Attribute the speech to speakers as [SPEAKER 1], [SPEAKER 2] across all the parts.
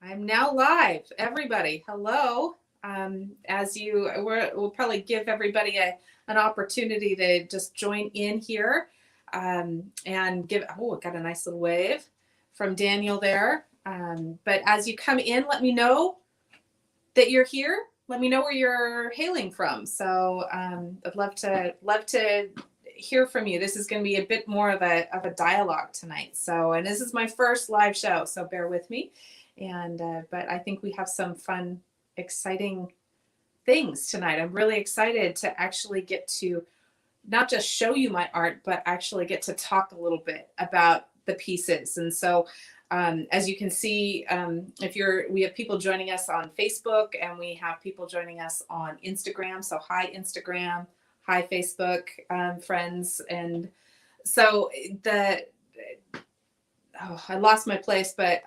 [SPEAKER 1] I'm now live. Everybody, hello. We'll probably give everybody an opportunity to just join in here and give. Oh, got a nice little wave from Daniel there. But as you come in, let me know that you're here. Let me know where you're hailing from. So I'd love to hear from you. This is going to be a bit more of a dialogue tonight. So, and this is my first live show, so bear with me. And but I think we have some fun, exciting things tonight. I'm really excited to actually get to not just show you my art, but actually get to talk a little bit about the pieces. And so, as you can see, we have people joining us on Facebook and we have people joining us on Instagram. So hi Instagram, hi Facebook friends. And so I lost my place, but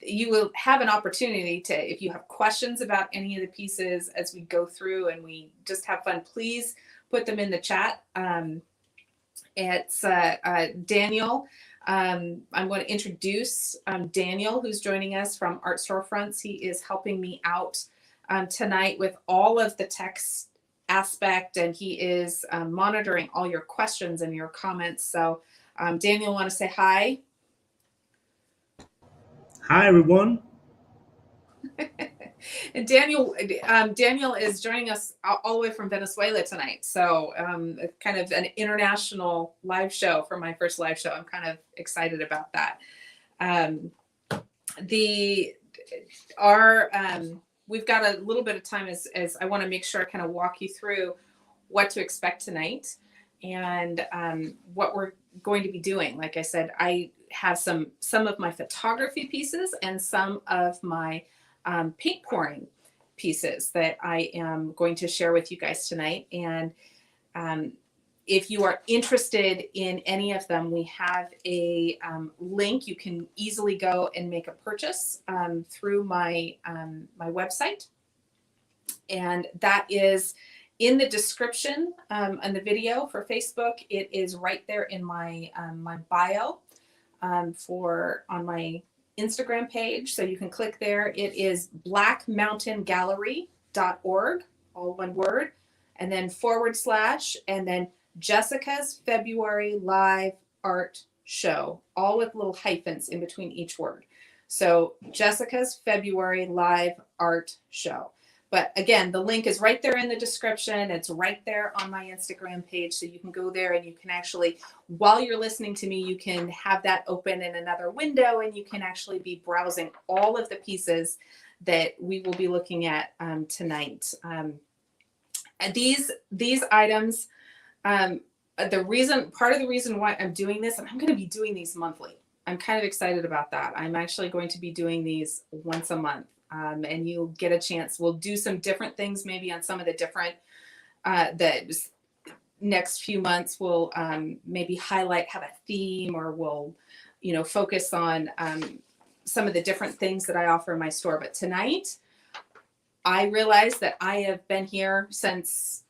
[SPEAKER 1] you will have an opportunity to, if you have questions about any of the pieces as we go through and we just have fun, please put them in the chat. It's Daniel. I'm going to introduce Daniel, who's joining us from Art Storefronts. He is helping me out tonight with all of the text aspect, and he is monitoring all your questions and your comments. So Daniel, want to say hi?
[SPEAKER 2] Hi, everyone.
[SPEAKER 1] And Daniel is joining us all the way from Venezuela tonight. So kind of an international live show for my first live show. I'm kind of excited about that. We've got a little bit of time as I want to make sure I kind of walk you through what to expect tonight and what we're going to be doing. Like I said, I have some of my photography pieces and some of my paint pouring pieces that I am going to share with you guys tonight. And if you are interested in any of them, we have a link. You can easily go and make a purchase through my website. And that is in the description on the video for Facebook. It is right there in my bio on my Instagram page. So you can click there. It is blackmountaingallery.org, all one word, and then / and then Jessica's February live art show, all with little hyphens in between each word. So Jessica's February live art show. But again, the link is right there in the description. It's right there on my Instagram page. So you can go there and you can actually, while you're listening to me, you can have that open in another window and you can actually be browsing all of the pieces that we will be looking at tonight. And these items, part of the reason why I'm doing this, and I'm going to be doing these monthly. I'm kind of excited about that. I'm actually going to be doing these once a month. And you'll get a chance. We'll do some different things maybe on some of the different, the next few months. We'll maybe have a theme, or we'll, focus on some of the different things that I offer in my store. But tonight, I realized that I have been here since,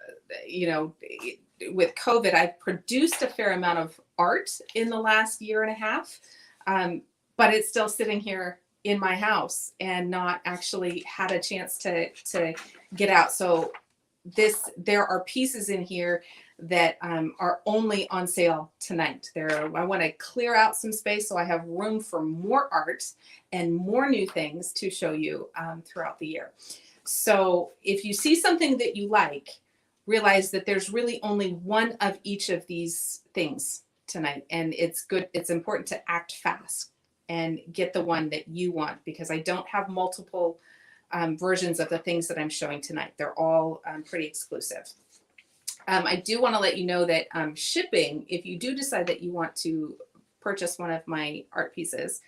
[SPEAKER 1] with COVID, I've produced a fair amount of art in the last year and a half, but it's still sitting here in my house and not actually had a chance to get out. So there are pieces in here that are only on sale tonight. I want to clear out some space so I have room for more art and more new things to show you throughout the year. So if you see something that you like, realize that there's really only one of each of these things tonight. And it's important to act fast and get the one that you want, because I don't have multiple versions of the things that I'm showing tonight. They're all pretty exclusive. I do want to let you know that shipping, if you do decide that you want to purchase one of my art pieces,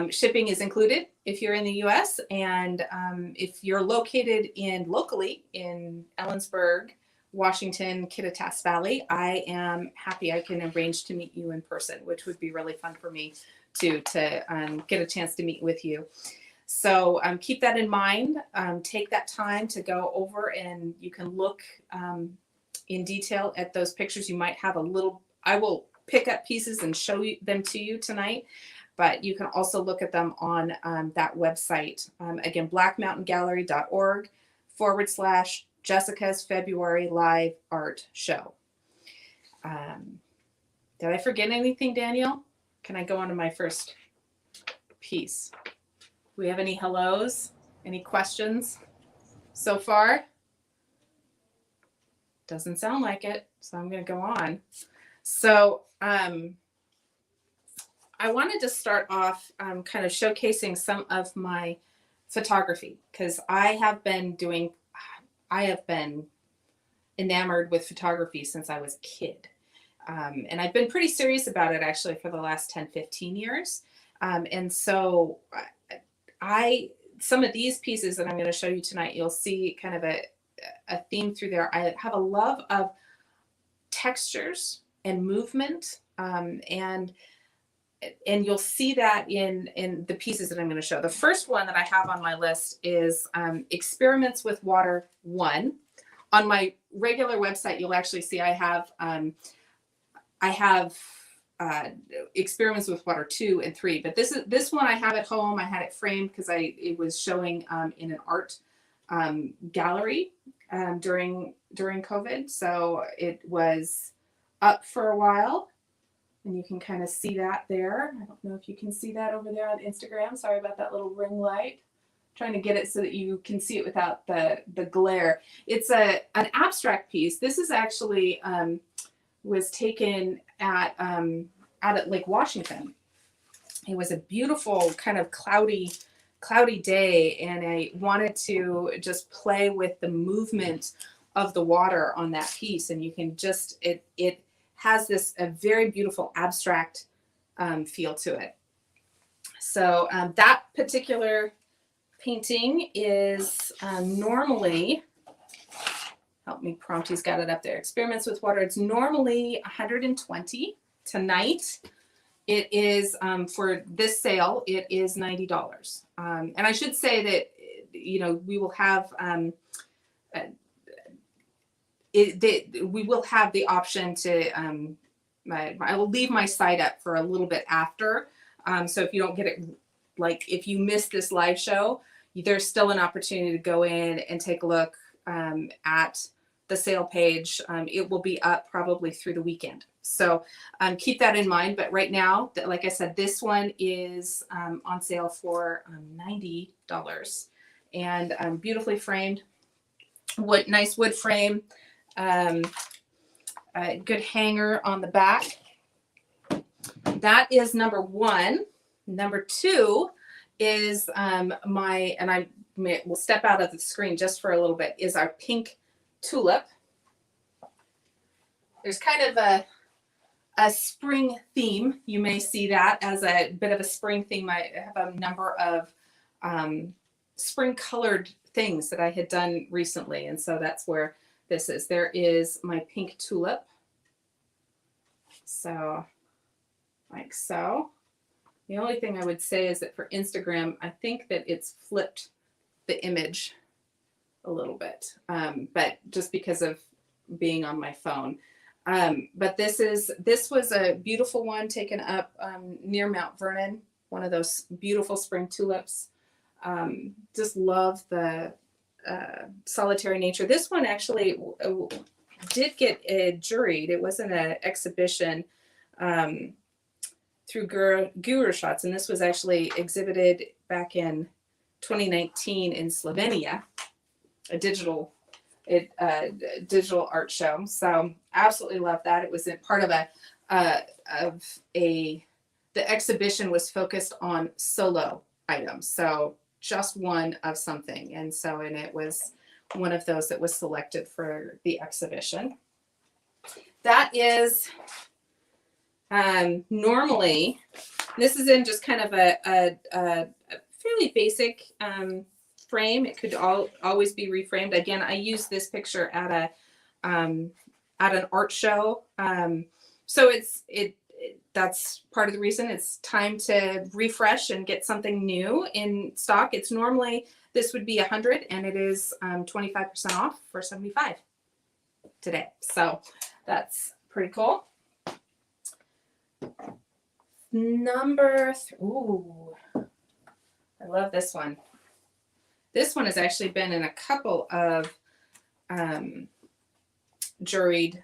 [SPEAKER 1] shipping is included if you're in the US. And if you're located locally in Ellensburg, Washington, Kittitas Valley, I am happy I can arrange to meet you in person, which would be really fun for me to get a chance to meet with you. So keep that in mind. Take that time to go over and you can look in detail at those pictures. You might have I will pick up pieces and show them to you tonight. but you can also look at them on that website. Again, blackmountaingallery.org/Jessica's February Live Art Show. Did I forget anything, Daniel? Can I go on to my first piece? Do we have any hellos? Any questions so far? Doesn't sound like it, so I'm going to go on. So I wanted to start off kind of showcasing some of my photography, because I have been enamored with photography since I was a kid. And I've been pretty serious about it actually for the last 10, 15 years. And so some of these pieces that I'm going to show you tonight, you'll see kind of a theme through there. I have a love of textures and movement, and you'll see that in the pieces that I'm going to show. The first one that I have on my list is Experiments with Water 1. On my regular website, you'll actually see I have Experiments with Water 2 and 3, but this one I have at home. I had it framed because it was showing in an art gallery during COVID, so it was up for a while, and you can kind of see that there. I don't know if you can see that over there on Instagram. Sorry about that little ring light. I'm trying to get it so that you can see it without the glare. It's an abstract piece. This is actually was taken at Lake Washington. It was a beautiful kind of cloudy day, and I wanted to just play with the movement of the water on that piece. And you can just, it has a very beautiful abstract feel to it. So that particular painting is normally, help me prompt, he's got it up there, Experiments with Water. It's normally $120. Tonight it is, for this sale, it is $90. And I should say that, we will have we will have the option to I will leave my site up for a little bit after, so if you don't get it, like if you missed this live show, there's still an opportunity to go in and take a look at the sale page. It will be up probably through the weekend, so keep that in mind. But right now, like I said, this one is on sale for $90, and beautifully framed, nice wood frame, a good hanger on the back. That is number one. Number two is we'll step out of the screen just for a little bit, is our pink tulip. There's kind of a spring theme. You may see that as a bit of a spring theme. I have a number of spring colored things that I had done recently, and so that's where this is. There is my pink tulip. So, like so. The only thing I would say is that for Instagram, I think that it's flipped the image a little bit, but just because of being on my phone. But this was a beautiful one taken up near Mount Vernon, one of those beautiful spring tulips. Just love the solitary nature. This one actually did get juried. It wasn't an exhibition through Guru Shots, and this was actually exhibited back in 2019 in Slovenia, a digital art show. So absolutely love that. It was part of the exhibition was focused on solo items, so just one of something, and it was one of those that was selected for the exhibition. That is normally, this is in just kind of a fairly basic frame. It could always be reframed. Again, I used this picture at an art show, so that's part of the reason. It's time to refresh and get something new in stock. It's normally, this would be $100, and it is 25% off for $75 today. So that's pretty cool. Ooh, I love this one. This one has actually been in a couple of juried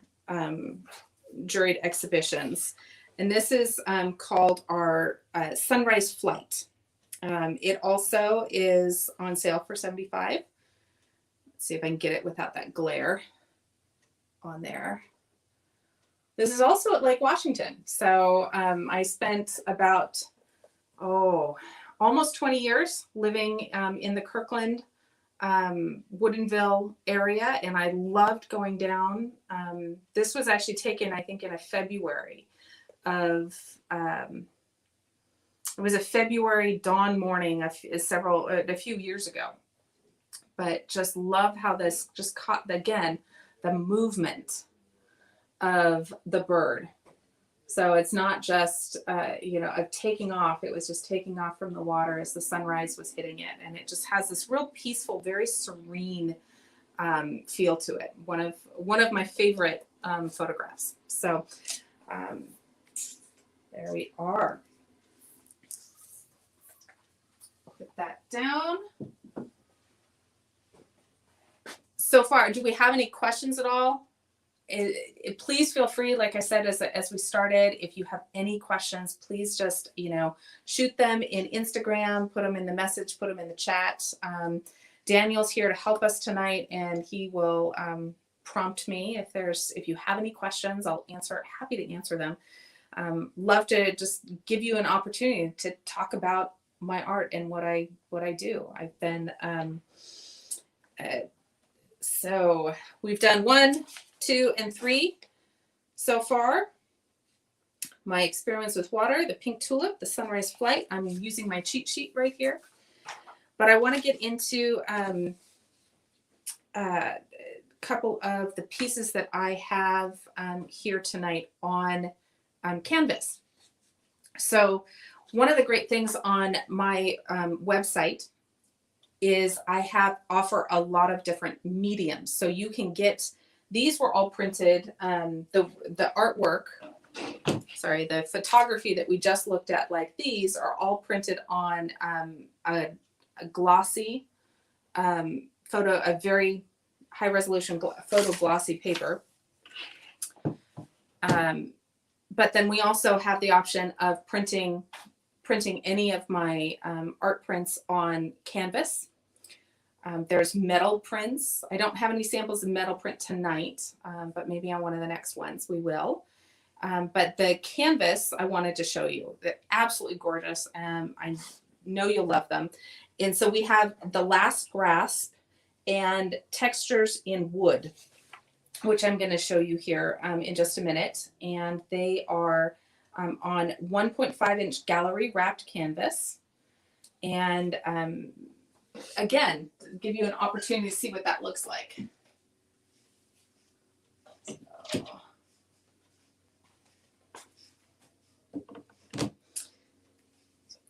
[SPEAKER 1] exhibitions. And this is called our Sunrise Flight. It also is on sale for $75. Let's see if I can get it without that glare on there. This is also at Lake Washington. So I spent about, almost 20 years living in the Kirkland, Woodinville area, and I loved going down. This was actually taken, I think, in a February of, it was a February dawn morning a few years ago. But just love how this just caught, again, the movement of the bird. So it's not just, of taking off. It was just taking off from the water as the sunrise was hitting it. And it just has this real peaceful, very serene feel to it. One of my favorite photographs. So there we are. Put that down. So far, do we have any questions at all? Please feel free, like I said, as we started, if you have any questions, please just, shoot them in Instagram, put them in the message, put them in the chat. Daniel's here to help us tonight, and he will prompt me if you have any questions. I'll answer, happy to answer them. Love to just give you an opportunity to talk about my art and what I do. I've been, so we've done 1, 2, and 3 so far. My experiments with water, the pink tulip, the sunrise flight. I'm using my cheat sheet right here. But I want to get into a couple of the pieces that I have here tonight on canvas. So one of the great things on my website is I offer a lot of different mediums. So you can get, these were all printed, the artwork, the photography that we just looked at, like these are all printed on a glossy a very high resolution photo glossy paper. But then we also have the option of printing any of my art prints on canvas. There's metal prints. I don't have any samples of metal print tonight, but maybe on one of the next ones we will. But the canvas I wanted to show you. They're absolutely gorgeous. I know you'll love them. And so we have The Last Grasp and Textures in Wood, which I'm going to show you here in just a minute. And they are on 1.5-inch gallery wrapped canvas. And again, give you an opportunity to see what that looks like. So.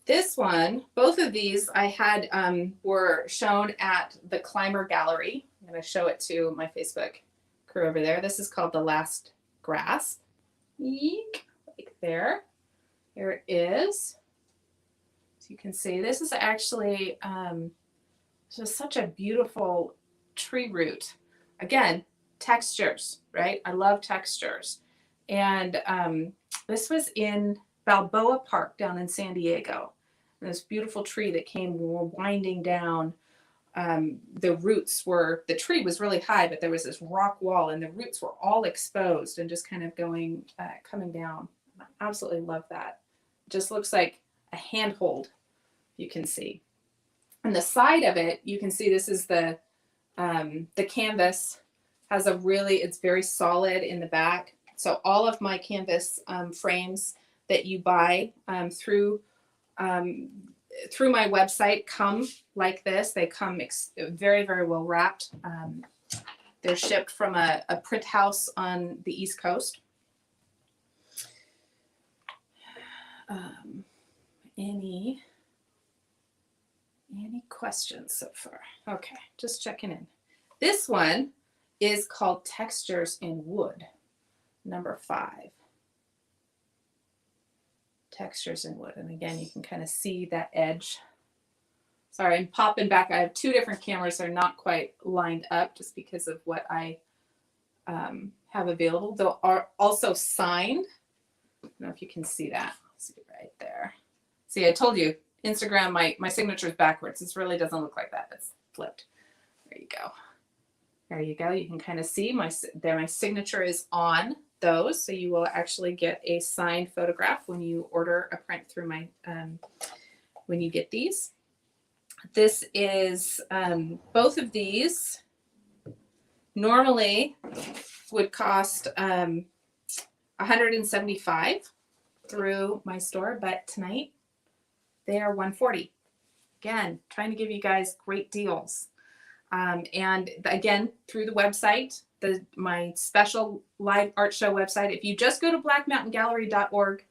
[SPEAKER 1] This one, both of these I had were shown at the Climber Gallery. I'm going to show it to my Facebook crew over there. This is called The Last Grasp. Eek, like there. Here it is. So you can see this is actually just such a beautiful tree root. Again, textures, right? I love textures. And this was in Balboa Park down in San Diego. And this beautiful tree that came winding down. The tree was really high, but there was this rock wall and the roots were all exposed and just kind of coming down. I absolutely love that. It just looks like a handhold, you can see. On the side of it, you can see this is the canvas has it's very solid in the back. So all of my canvas frames that you buy through my website come like this. They come very, very well wrapped. They're shipped from a print house on the East Coast. Any questions so far? Okay, just checking in. This one is called Textures in Wood, number 5. textures in wood. And again, you can kind of see that edge. Sorry, I'm popping back. I have two different cameras. They're not quite lined up just because of what I have available. They are also signed. I don't know if you can see that. See right there. See, I told you, Instagram, my signature is backwards. This really doesn't look like that. It's flipped. There you go. There you go. You can kind of see my signature is on those. So you will actually get a signed photograph when you order a print through my, when you get these. This is, both of these normally would cost $175 through my store, but tonight they are $140. Again, trying to give you guys great deals. And again, through the website, my special live art show website. If you just go to blackmountaingallery.org,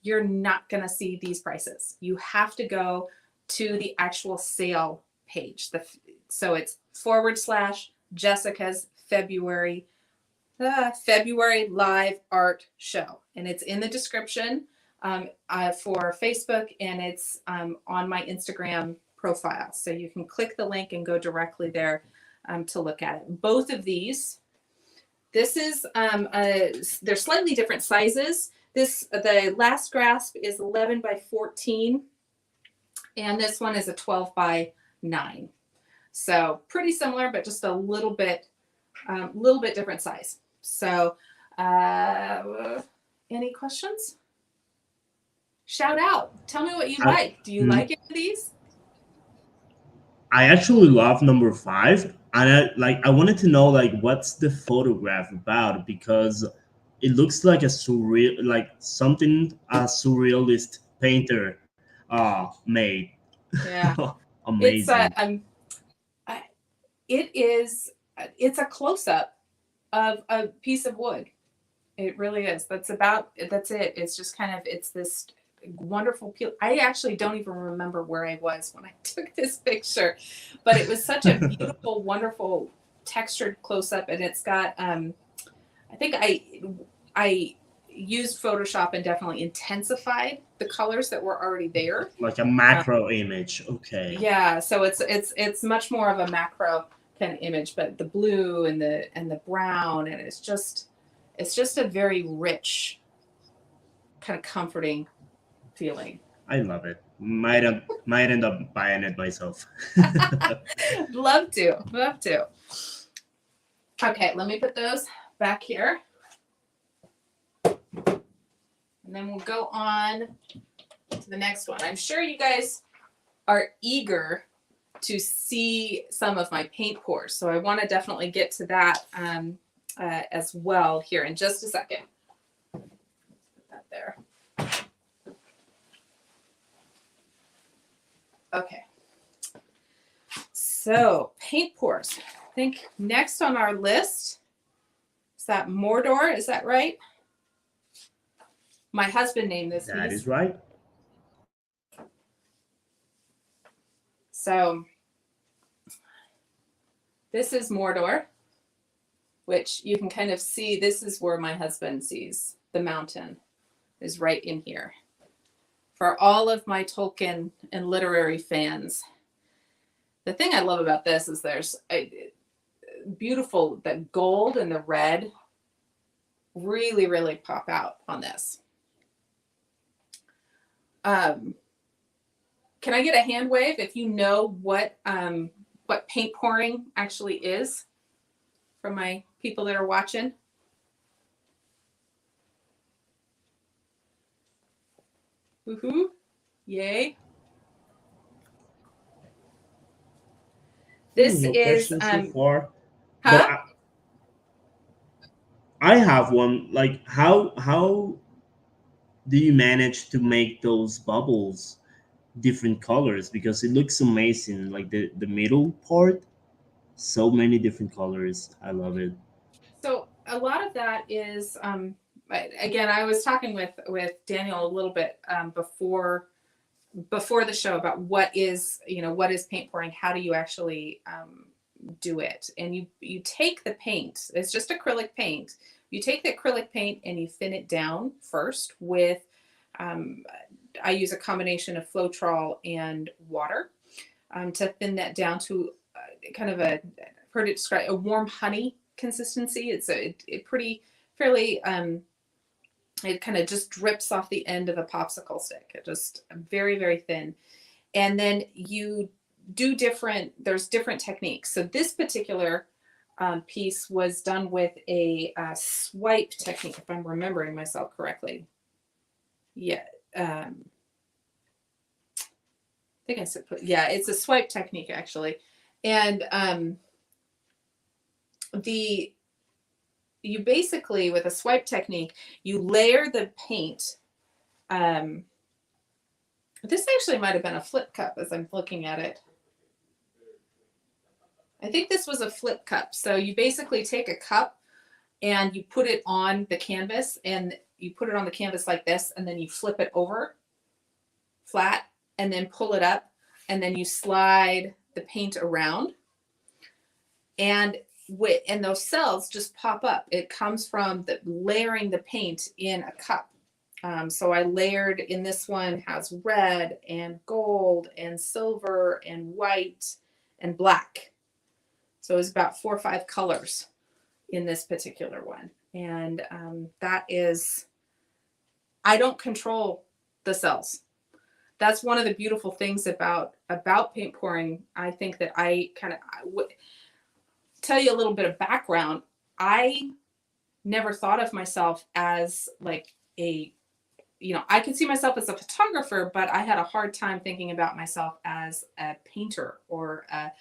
[SPEAKER 1] you're not going to see these prices. You have to go to the actual sale page. So it's /Jessica's February live art show. And it's in the description for Facebook, and it's on my Instagram profile. So you can click the link and go directly there to look at it. Both of these, this is, they're slightly different sizes. The Last Grasp is 11 by 14, and this one is a 12 by 9. So pretty similar, but just a little bit different size. So any questions? Shout out. Tell me what you like. Do you like any of these?
[SPEAKER 2] I actually love number 5, and I wanted to know what's the photograph about, because it looks like a something a surrealist painter made.
[SPEAKER 1] Yeah.
[SPEAKER 2] Amazing.
[SPEAKER 1] It's a close-up of a piece of wood. It really is. That's it. It's just kind of, it's this wonderful peel. I actually don't even remember where I was when I took this picture, but it was such a beautiful, wonderful textured close-up, and it's got, I think I used Photoshop and definitely intensified the colors that were already there.
[SPEAKER 2] Like a macro image. Okay.
[SPEAKER 1] Yeah, so it's much more of a macro kind of image, but the blue and the brown, and it's just a very rich, kind of comforting feeling.
[SPEAKER 2] I love it. Might end up buying it myself.
[SPEAKER 1] Love to. Okay, let me put those back here. And then we'll go on to the next one. I'm sure you guys are eager to see some of my paint pours, so I want to definitely get to that as well here in just a second. Put that there. Okay. So paint pours. I think next on our list is that Mordor. Is that right? My husband named this.
[SPEAKER 2] That is right.
[SPEAKER 1] So this is Mordor, which you can kind of see. This is where my husband sees the mountain, is right in here. For all of my Tolkien and literary fans, the thing I love about this is there's a beautiful, the gold and the red really, really pop out on this. Can I get a hand wave if you know what paint pouring actually is from my people that are watching? Woohoo! Yay! This
[SPEAKER 2] No
[SPEAKER 1] is
[SPEAKER 2] questions so far.
[SPEAKER 1] huh?
[SPEAKER 2] But I have one. How do you manage to make those bubbles different colors? Because it looks amazing. Like the middle part, so many different colors. I love it.
[SPEAKER 1] So a lot of that is again, I was talking with Daniel a little bit before the show about what is paint pouring, how do you actually do it, and you take the paint, it's just acrylic paint, you take the acrylic paint and you thin it down first with I use a combination of Floetrol and water to thin that down to kind of a, I've heard it described, a warm honey consistency. It's a pretty fairly it kind of just drips off the end of a popsicle stick. It just very, very thin. And then you do there's different techniques. So this particular piece was done with a swipe technique, if I'm remembering myself correctly. Yeah. I think I said, yeah, it's a swipe technique actually. And you basically, with a swipe technique, you layer the paint. This actually might have been a flip cup as I'm looking at it. I think this was a flip cup. So you basically take a cup and you put it on the canvas, and you put it on the canvas like this, and then you flip it over flat and then pull it up, and then you slide the paint around. And those cells just pop up. It comes from layering the paint in a cup. So I layered in this one, has red and gold and silver and white and black. So it was about 4 or 5 colors in this particular one. And that is, I don't control the cells. That's one of the beautiful things about paint pouring. I think that I would tell you a little bit of background. I never thought of myself as like I could see myself as a photographer, but I had a hard time thinking about myself as a painter or a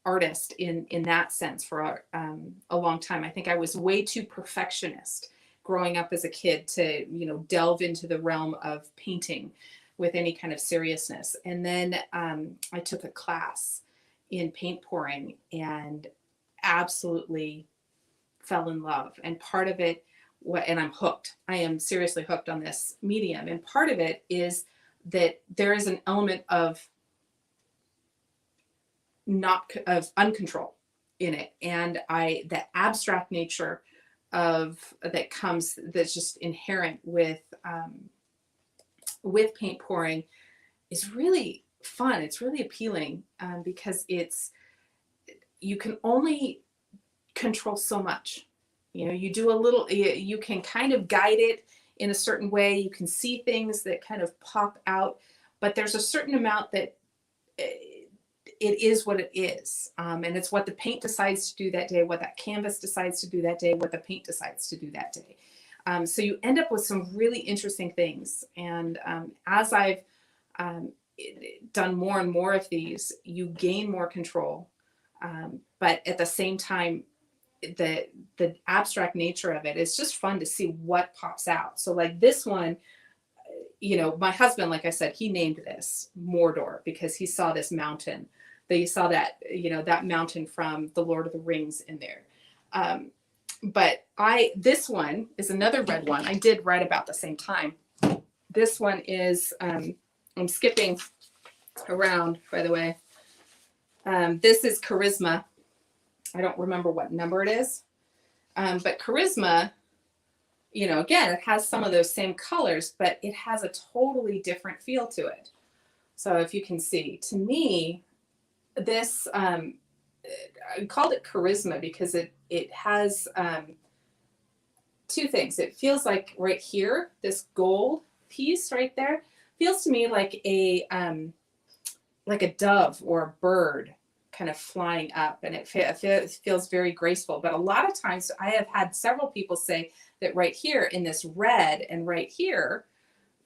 [SPEAKER 1] artist in that sense for a long time. I think I was way too perfectionist growing up as a kid to, delve into the realm of painting with any kind of seriousness. And then I took a class in paint pouring and absolutely fell in love. And part of it, and I'm hooked. I am seriously hooked on this medium. And part of it is that there is an element of uncontrol in it, and the abstract nature that's just inherent with paint pouring is really fun. It's really appealing because you can only control so much. You do a little, you can kind of guide it in a certain way. You can see things that kind of pop out, but there's a certain amount that it is what it is. And it's what the paint decides to do that day, what that canvas decides to do that day, what the paint decides to do that day. So you end up with some really interesting things. And as I've done more and more of these, you gain more control. But at the same time, the abstract nature of it is just fun to see what pops out. So like this one, my husband, like I said, he named this Mordor because he saw this mountain. He saw that, that mountain from The Lord of the Rings in there. But this one is another red one. I did right about the same time. This one is, I'm skipping around, by the way. This is Charisma. I don't remember what number it is. But Charisma, again, it has some of those same colors, but it has a totally different feel to it. So if you can see, to me, this, I called it Charisma because it has two things. It feels like right here, this gold piece right there, feels to me like a dove or a bird kind of flying up, and it feels very graceful. But a lot of times I have had several people say that right here in this red and right here,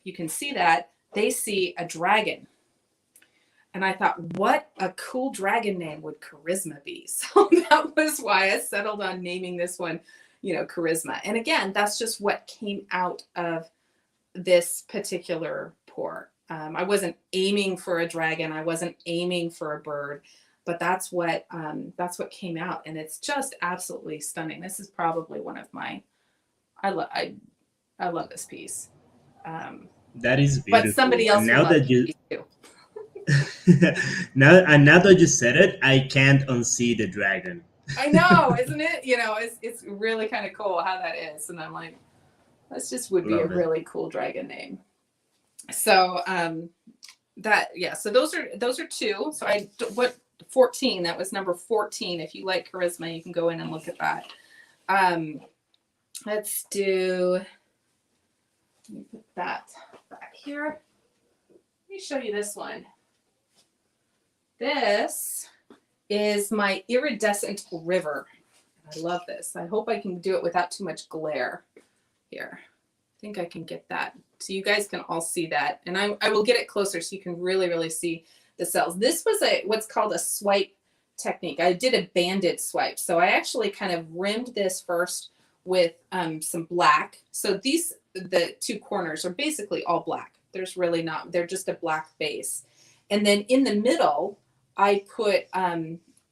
[SPEAKER 1] you can see that they see a dragon. And I thought, what a cool dragon name would Charisma be? So that was why I settled on naming this one, Charisma. And again, that's just what came out of this particular pour. I wasn't aiming for a dragon. I wasn't aiming for a bird, but that's what came out. And it's just absolutely stunning. This is probably one of my, I love this piece.
[SPEAKER 2] That is beautiful.
[SPEAKER 1] But somebody else
[SPEAKER 2] now that you
[SPEAKER 1] too.
[SPEAKER 2] now that you said it, I can't unsee the dragon.
[SPEAKER 1] I know, isn't it? It's really kind of cool how that is. And I'm like, this just would be a really cool dragon name. So so those are two. So what 14, that was number 14. If you like Charisma, you can go in and look at that. Let's do, let me put that back here. Let me show you this one. This is my Iridescent River. I love this. I hope I can do it without too much glare here. I think I can get that so you guys can all see that. And I will get it closer so you can really, really see the cells. This was what's called a swipe technique. I did a banded swipe. So I actually kind of rimmed this first with some black. So the two corners are basically all black. There's really not, they're just a black base. And then in the middle, I put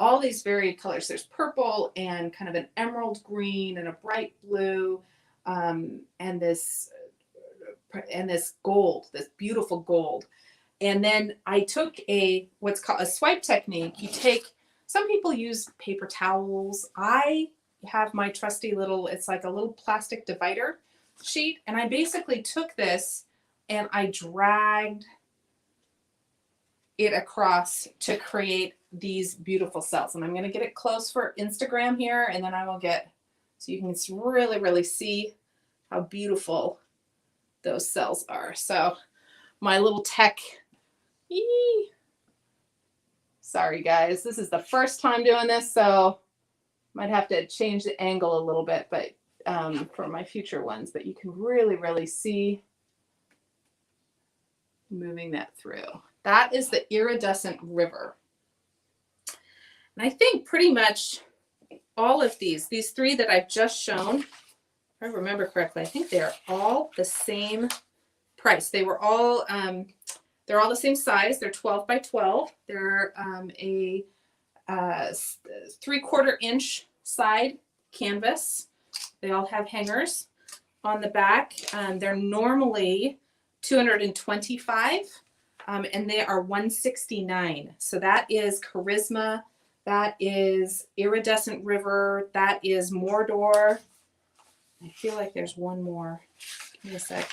[SPEAKER 1] all these varied colors. There's purple and kind of an emerald green and a bright blue, and this gold, this beautiful gold. And then I took what's called a swipe technique. Some people use paper towels. I have my trusty little, it's like a little plastic divider sheet. And I basically took this and I dragged it across to create these beautiful cells. And I'm going to get it close for Instagram here, and then I will so you can really, really see how beautiful those cells are. So my little tech, sorry guys, this is the first time doing this, so might have to change the angle a little bit, but for my future ones, but you can really, really see moving that through. That is the Iridescent River. And I think pretty much all of these three that I've just shown, if I remember correctly, I think they're all the same price. They were all, they're all the same size. They're 12 by 12. They're a 3/4 inch side canvas. They all have hangers on the back. They're normally $225. And they are $169. So that is Charisma. That is Iridescent River. That is Mordor. I feel like there's one more. Give me a sec.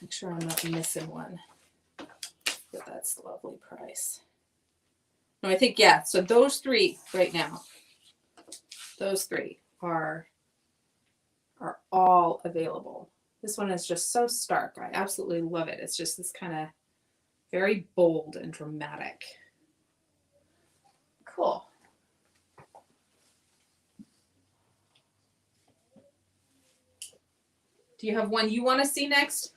[SPEAKER 1] Make sure I'm not missing one. But that's a lovely price. No, I think, yeah. So those three right now, those three are all available. This one is just so stark. I absolutely love it. It's just this kind of very bold and dramatic. Cool. Do you have one you want to see next?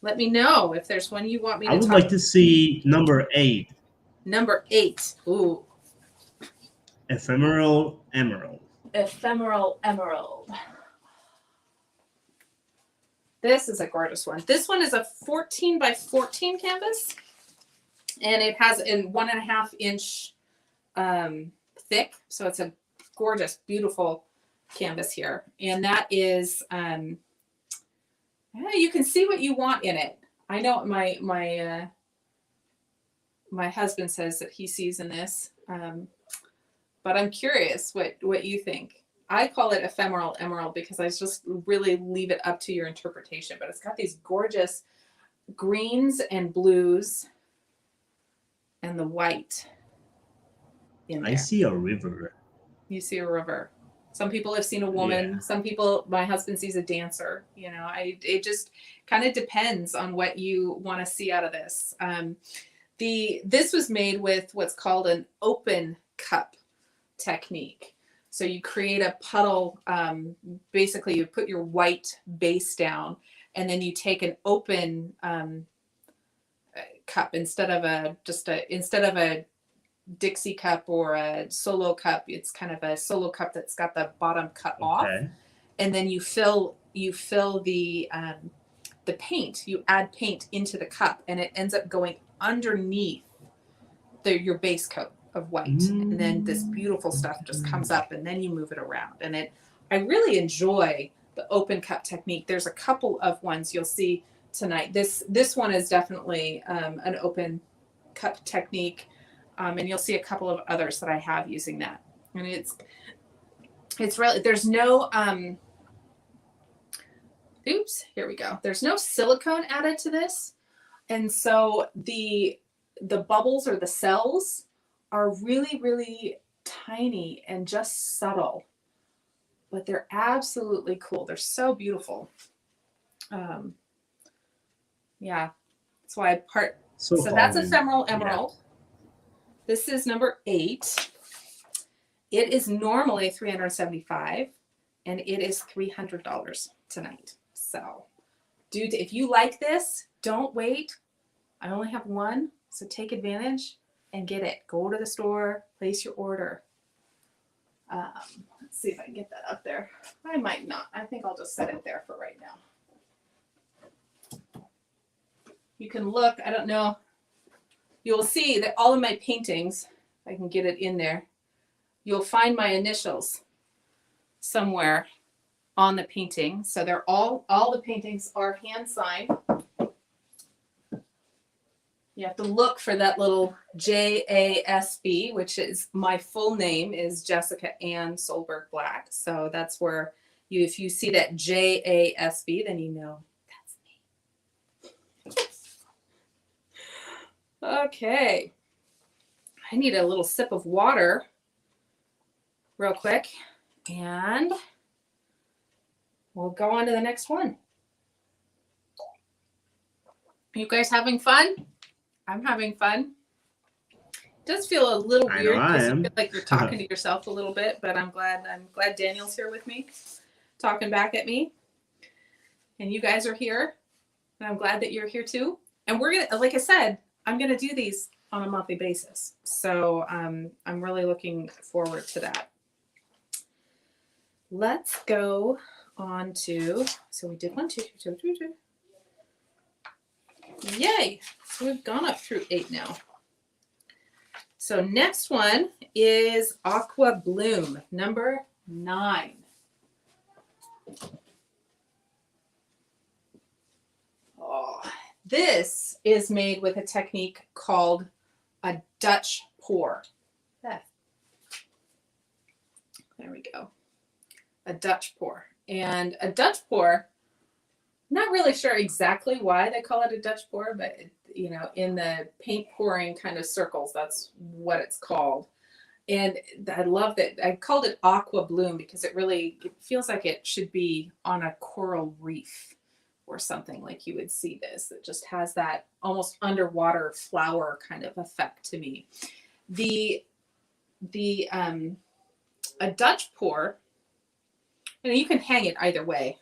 [SPEAKER 1] Let me know if there's one you want me to
[SPEAKER 2] I would like to see number 8.
[SPEAKER 1] Number 8. Ooh.
[SPEAKER 2] Ephemeral Emerald.
[SPEAKER 1] Ephemeral Emerald. This is a gorgeous one. This one is a 14 by 14 canvas, and it has a 1.5 inch thick. So it's a gorgeous, beautiful canvas here. And that is, you can see what you want in it. I know my husband says that he sees in this, but I'm curious what you think. I call it Ephemeral Emerald because I just really leave it up to your interpretation. But it's got these gorgeous greens and blues and the white in there.
[SPEAKER 2] I see a river.
[SPEAKER 1] You see a river. Some people have seen a woman. Yeah. Some people, my husband sees a dancer. You know, it just kind of depends on what you want to see out of this. This was made with what's called an open cup technique. So you create a puddle. Basically, you put your white base down, and then you take an open cup instead of a Dixie cup or a solo cup. It's kind of a solo cup that's got the bottom cut off, and then you fill the paint. You add paint into the cup, and it ends up going underneath your base coat of white, and then this beautiful stuff just comes up, and then you move it around. And I really enjoy the open cup technique. There's a couple of ones you'll see tonight. This one is definitely an open cup technique. And you'll see a couple of others that I have using that. And It's really, there's no, oops, here we go. There's no silicone added to this. And so the bubbles or the cells are really, really tiny and just subtle, but they're absolutely cool. They're so beautiful. Yeah, that's why so that's Ephemeral Emerald. Yeah. This is number 8. It is normally $375 and it is $300 tonight. So dude, if you like this, don't wait. I only have one, so take advantage and get it. Go to the store, place your order. Let's see if I can get that up there. I might not. I think I'll just set it there for right now. You can look, I don't know. You'll see that all of my paintings, if I can get it in there, you'll find my initials somewhere on the painting. So they're all the paintings are hand signed. You have to look for that little JASB, which is my full name is Jessica Ann Solberg Black. So that's where if you see that JASB, then you know that's me. Okay. I need a little sip of water real quick and we'll go on to the next one. Are you guys having fun? I'm having fun. It does feel a little weird because you feel like you're talking to yourself a little bit, but I'm glad Daniel's here with me, talking back at me. And you guys are here. And I'm glad that you're here too. And we're gonna, like I said, I'm gonna do these on a monthly basis. So I'm really looking forward to that. Let's go on to, so we did 1, 2, 3, 2, 2. Yay! So we've gone up through 8 now. So next one is Aqua Bloom, number 9. Oh, this is made with a technique called a Dutch pour. There we go. A Dutch pour. And a Dutch pour, not really sure exactly why they call it a Dutch pour, but you know, in the paint pouring kind of circles, that's what it's called. And I love that. I called it Aqua Bloom because it feels like it should be on a coral reef or something, like you would see this. It just has that almost underwater flower kind of effect to me. A Dutch pour, and you can hang it either way.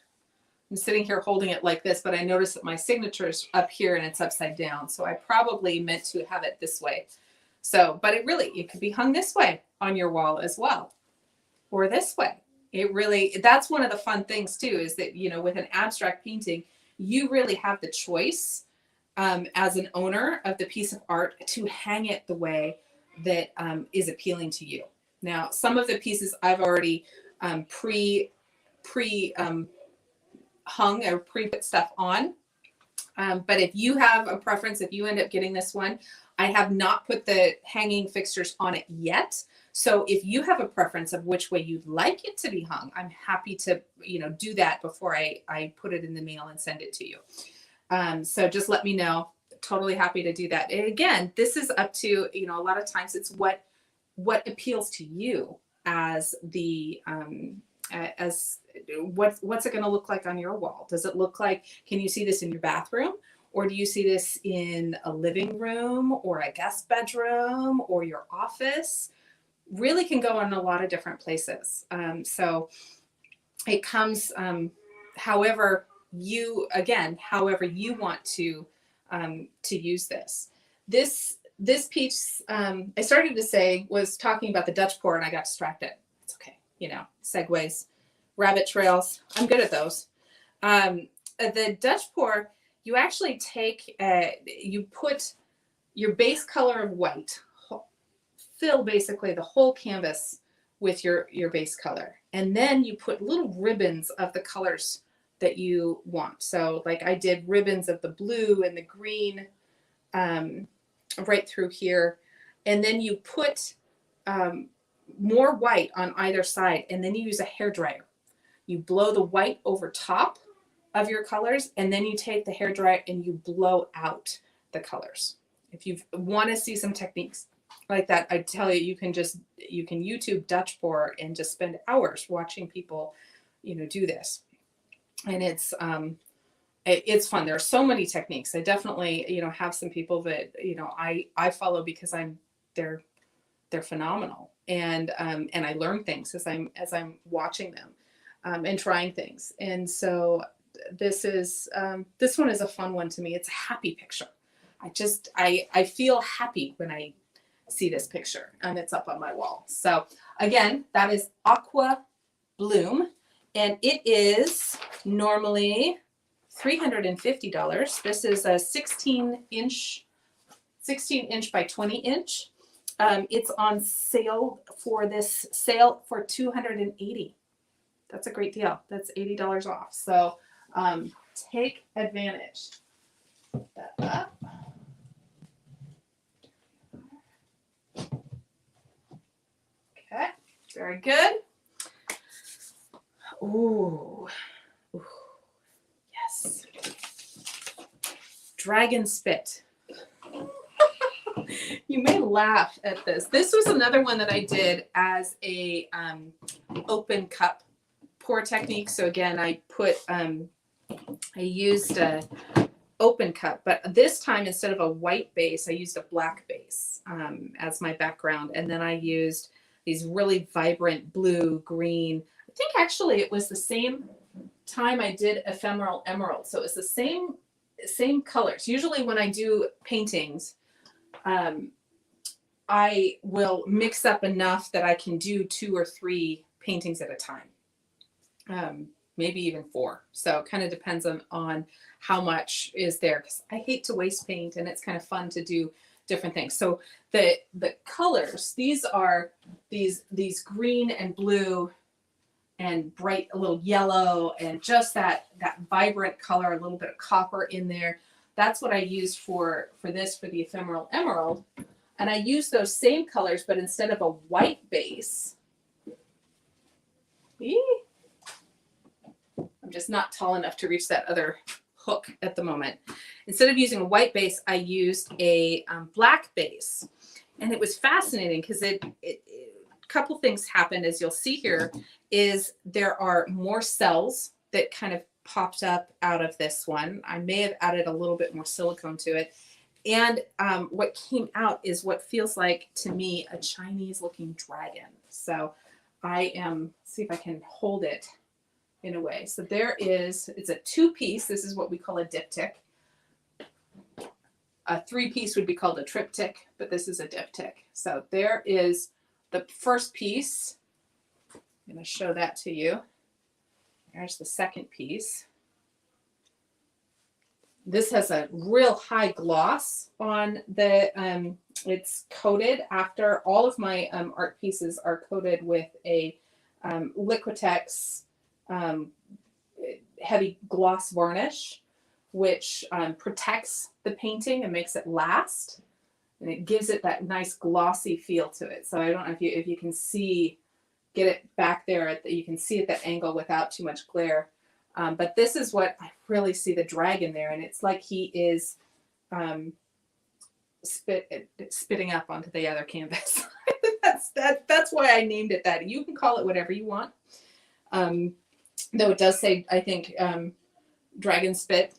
[SPEAKER 1] I'm sitting here holding it like this, but I noticed that my signature is up here and it's upside down. So I probably meant to have it this way. So, but it could be hung this way on your wall as well, or this way. That's one of the fun things too, is that, you know, with an abstract painting, you really have the choice as an owner of the piece of art to hang it the way that is appealing to you. Now, some of the pieces I've already hung or pre-put stuff on. But if you have a preference, if you end up getting this one, I have not put the hanging fixtures on it yet. So if you have a preference of which way you'd like it to be hung, I'm happy to, you know, do that before I put it in the mail and send it to you. So just let me know. Totally happy to do that. And again, this is up to, you know, a lot of times it's what appeals to you as the what's it going to look like on your wall? Does it look like, can you see this in your bathroom, or do you see this in a living room or a guest bedroom or your office? Really can go in a lot of different places. So it comes however you want to use this. This piece I started to say was talking about the Dutch pour and I got distracted. It's okay. You know, segues, rabbit trails. I'm good at those. The Dutch pour, you actually take, you put your base color of white, fill basically the whole canvas with your base color. And then you put little ribbons of the colors that you want. So like I did ribbons of the blue and the green right through here. And then you put more white on either side, and then you use a hair dryer. You blow the white over top of your colors, and then you take the hair dryer and you blow out the colors. If you want to see some techniques like that, I tell you, you can YouTube Dutch pour and just spend hours watching people, do this. And it's fun. There are so many techniques. I definitely, have some people that, I follow because they're phenomenal. And I learn things as I'm watching them, and trying things. And so this one is a fun one to me. It's a happy picture. I feel happy when I see this picture, and it's up on my wall. So again, that is Aqua Bloom, and it is normally $350. This is a 16 inch by 20 inch. It's on sale for $280. That's a great deal. That's $80 off. So take advantage. Put that up. Okay, very good. Ooh, yes. Dragon Spit. You may laugh at this. This was another one that I did as a open cup pour technique. So again, I used a open cup, but this time instead of a white base, I used a black base as my background. And then I used these really vibrant blue, green. I think actually it was the same time I did Ephemeral Emerald. So it's the same colors. Usually when I do paintings, I will mix up enough that I can do 2 or 3 paintings at a time, maybe even 4. So it kind of depends on how much is there, because I hate to waste paint, and it's kind of fun to do different things. So the colors, these are these green and blue and bright, a little yellow, and just that vibrant color, a little bit of copper in there. That's what I used for the Ephemeral Emerald. And I used those same colors, but instead of a white base, I'm just not tall enough to reach that other hook at the moment. Instead of using a white base, I used a black base. And it was fascinating because a couple things happened, as you'll see here, is there are more cells that kind of popped up out of this one. I may have added a little bit more silicone to it. And what came out is what feels like to me a Chinese looking dragon. So see if I can hold it in a way. So it's a 2-piece. This is what we call a diptych. A 3-piece would be called a triptych, but this is a diptych. So there is the first piece. I'm going to show that to you. There's the second piece. This has a real high gloss on the, it's coated after all of my art pieces are coated with a Liquitex heavy gloss varnish, which protects the painting and makes it last. And it gives it that nice glossy feel to it. So I don't know if you can get it back there, you can see at that angle without too much glare. But this is what I really see the dragon there, and it's like he is spitting up onto the other canvas. That's why I named it that. You can call it whatever you want, though it does say, I think, dragon spit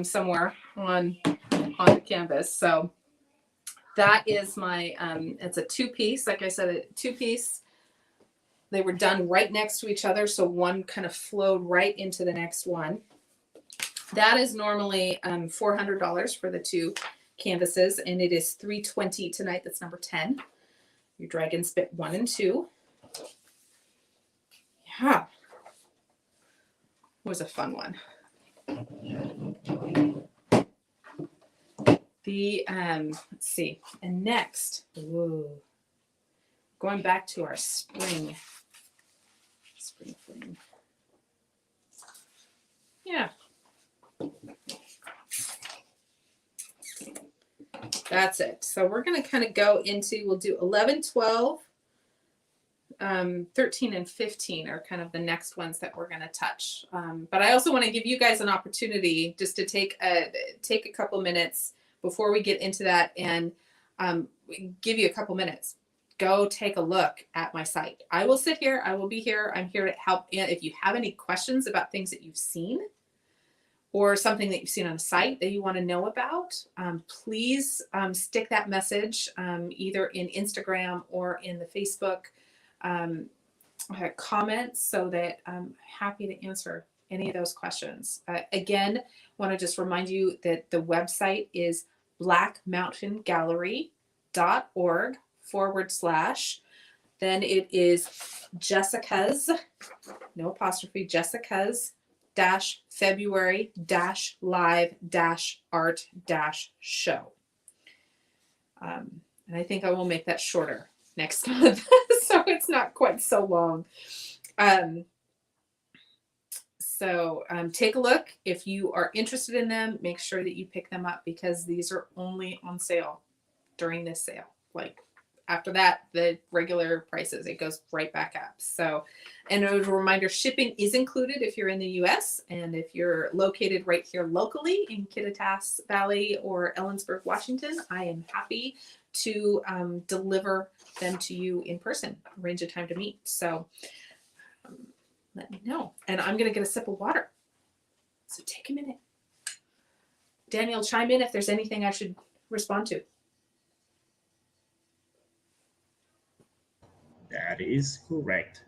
[SPEAKER 1] somewhere on the canvas. So that is my it's a 2-piece. Like I said, a 2-piece. They were done right next to each other, so one kind of flowed right into the next one. That is normally $400 for the 2 canvases, and it is $320 tonight. That's number 10. Your Dragon Spit 1 and 2. Yeah, it was a fun one. Let's see, and next, going back to our spring thing. Yeah. That's it. So we're going to kind of go into, we'll do 11, 12, 13 and 15 are kind of the next ones that we're going to touch. But I also want to give you guys an opportunity just to take a couple minutes before we get into that, and give you a couple minutes. Go take a look at my site. I will sit here. I will be here. I'm here to help. And if you have any questions about things that you've seen or something that you've seen on the site that you want to know about, please stick that message either in Instagram or in the Facebook comments, so that I'm happy to answer any of those questions. Again, want to just remind you that the website is blackmountaingallery.org /. Then it is Jessica's, no apostrophe, Jessica's February live art show. And I think I will make that shorter next month so it's not quite so long. So take a look. If you are interested in them, make sure that you pick them up, because these are only on sale during this sale. Like, after that, the regular prices, it goes right back up. So, and a reminder, shipping is included if you're in the US, and if you're located right here locally in Kittitas Valley or Ellensburg, Washington, I am happy to deliver them to you in person, arrange a time to meet. So let me know. And I'm going to get a sip of water. So take a minute. Daniel, chime in if there's anything I should respond to.
[SPEAKER 2] That is correct.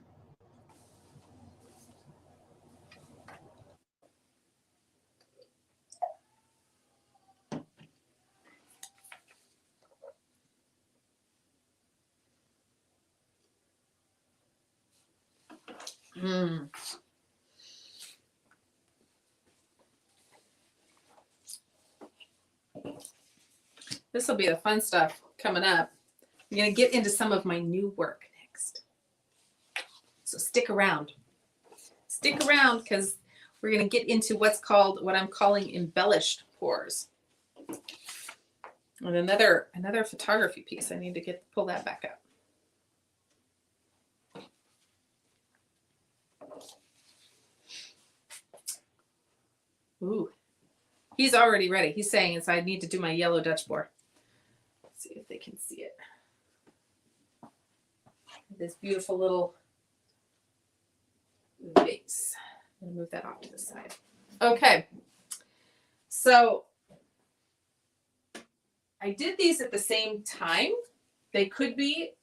[SPEAKER 1] This will be the fun stuff coming up. I'm going to get into some of my new work next. So stick around. Stick around, because we're going to get into what I'm calling embellished pours. And another photography piece. I need to pull that back up. Ooh, he's already ready. He's saying I need to do my yellow Dutch pour. Let's see if they can see it. This beautiful little vase. I'm gonna move that off to the side. Okay, so I did these at the same time. They could make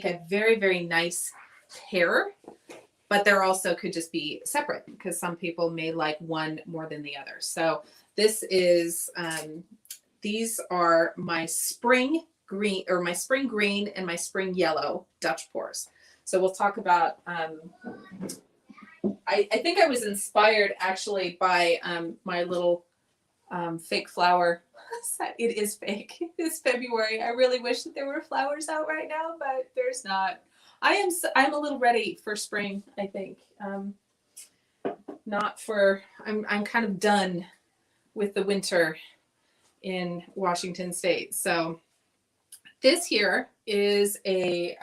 [SPEAKER 1] a very, very nice pair, but they're also could just be separate, because some people may like one more than the other. So this is, these are my spring green, or my spring green and my spring yellow Dutch pours. So we'll talk about, I think I was inspired actually by my little fake flower set. It is fake. It's February. I really wish that there were flowers out right now, but there's not. I'm a little ready for spring, I think. I'm kind of done with the winter in Washington State. So this here is a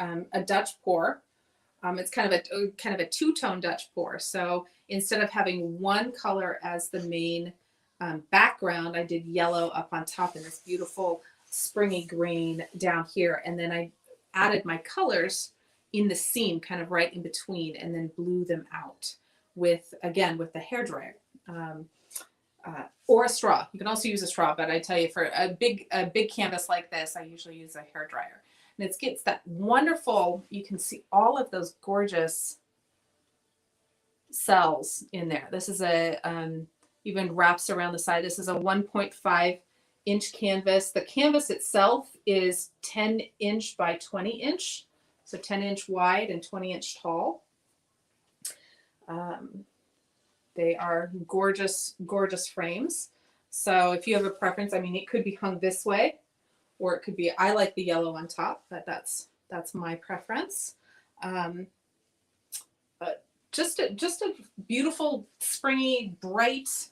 [SPEAKER 1] Dutch pour. It's kind of a two-tone Dutch pour. So instead of having one color as the main background, I did yellow up on top and this beautiful springy green down here. And then I added my colors in the seam, kind of right in between, and then blew them out with the hairdryer or a straw. You can also use a straw, but I tell you, for a big canvas like this, I usually use a hairdryer. And it gets that wonderful, you can see all of those gorgeous cells in there. This is even wraps around the side. This is a 1.5 inch canvas. The canvas itself is 10 inch by 20 inch. So 10 inch wide and 20 inch tall. They are gorgeous, gorgeous frames. So if you have a preference, I mean, it could be hung this way, or it could be, I like the yellow on top, but that's my preference. But just a beautiful, springy, bright,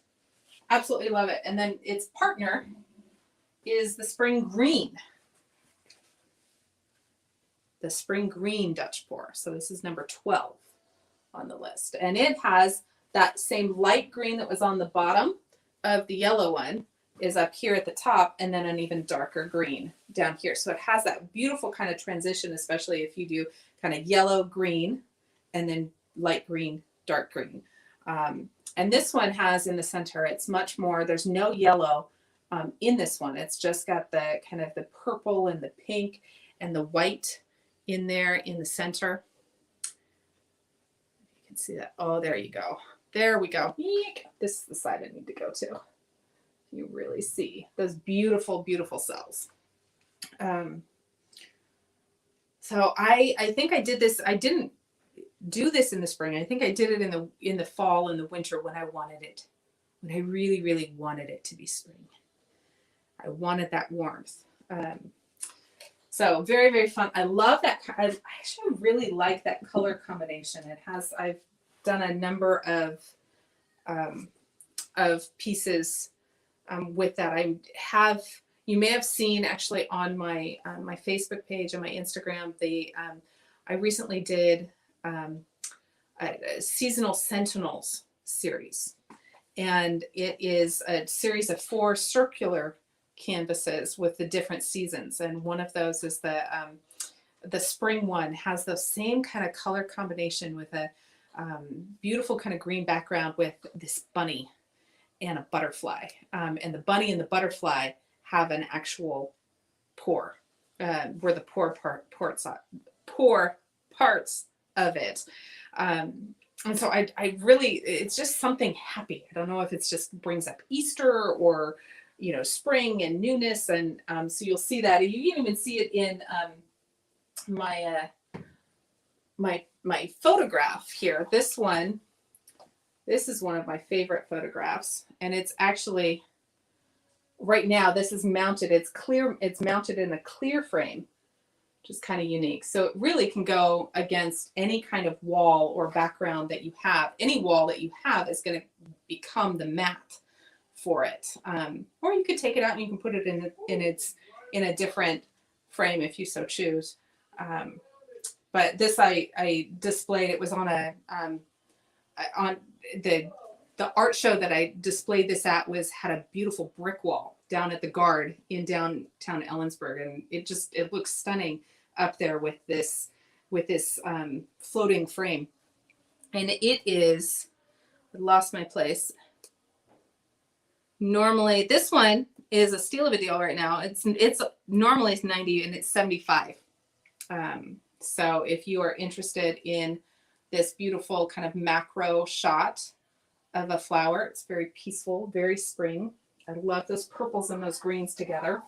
[SPEAKER 1] absolutely love it. And then its partner is the spring green. the spring green Dutch pour. So this is number 12 on the list. And it has that same light green that was on the bottom of the yellow one is up here at the top, and then an even darker green down here. So it has that beautiful kind of transition, especially if you do kind of yellow, green, and then light green, dark green. And this one has in the center, it's much more, there's no yellow in this one. It's just got the kind of the purple and the pink and the white in there in the center. You can see that. Oh, there you go. There we go. This is the side I need to go to. You really see those beautiful, beautiful cells. So I think I did this. I didn't do this in the spring. I think I did it in the fall and the winter when I wanted it, when I really, really wanted it to be spring. I wanted that warmth. So very, very fun. I love that. I actually really like that color combination. It has, I've done a number of pieces with that. I have, you may have seen actually on my Facebook page and my Instagram, I recently did a seasonal Sentinels series, and it is a series of 4 circular canvases with the different seasons, and one of those is the spring one. Has the same kind of color combination with a beautiful kind of green background with this bunny and a butterfly, and the bunny and the butterfly have an actual pour, where the pour parts of it. And so I really, it's just something happy. I don't know if it's just brings up Easter or, you know, spring and newness. And so you'll see that. You can even see it in my photograph here. This is one of my favorite photographs. And it's actually, right now, this is mounted. It's clear. It's mounted in a clear frame, which is kind of unique. So it really can go against any kind of wall or background that you have. Any wall that you have is going to become the mat for it. Or you could take it out and you can put it in a different frame if you so choose. But this I displayed. It was on on the art show that I displayed this at had a beautiful brick wall down at the Guard in downtown Ellensburg, and it looks stunning up there with this floating frame. And it is, I lost my place. Normally this one is a steal of a deal right now. It's normally it's 90 and it's 75. So if you are interested in this beautiful kind of macro shot of a flower, it's very peaceful, very spring. I love those purples and those greens together.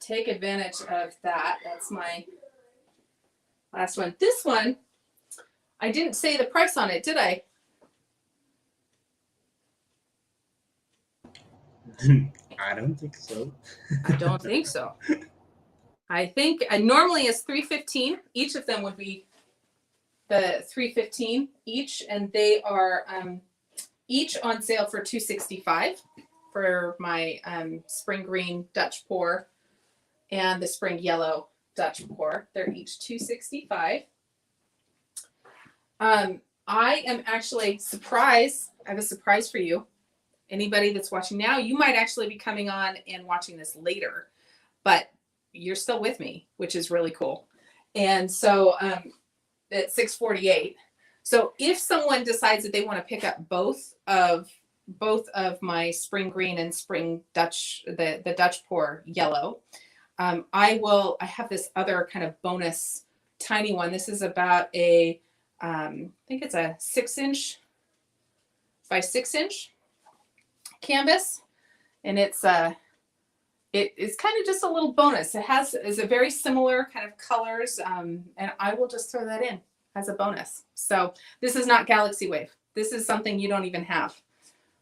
[SPEAKER 1] Take advantage of that. That's my last one. This one, I didn't say the price on it, did I?
[SPEAKER 2] I don't think so.
[SPEAKER 1] I don't think so. I think normally it's $315. Each of them would be the $315 each, and they are each on sale for $265 for my spring green Dutch pour and the spring yellow Dutch pour. They're each $265. I am actually surprised. I have a surprise for you. Anybody that's watching now, you might actually be coming on and watching this later, but you're still with me, which is really cool. And so at 6:48. So if someone decides that they want to pick up both of my spring green and spring Dutch, the Dutch pour yellow, I have this other kind of bonus tiny one. This is about I think it's a 6-inch by 6-inch canvas, and it's kind of just a little bonus. Is a very similar kind of colors, and I will just throw that in as a bonus. So this is not Galaxy Wave. This is something you don't even have.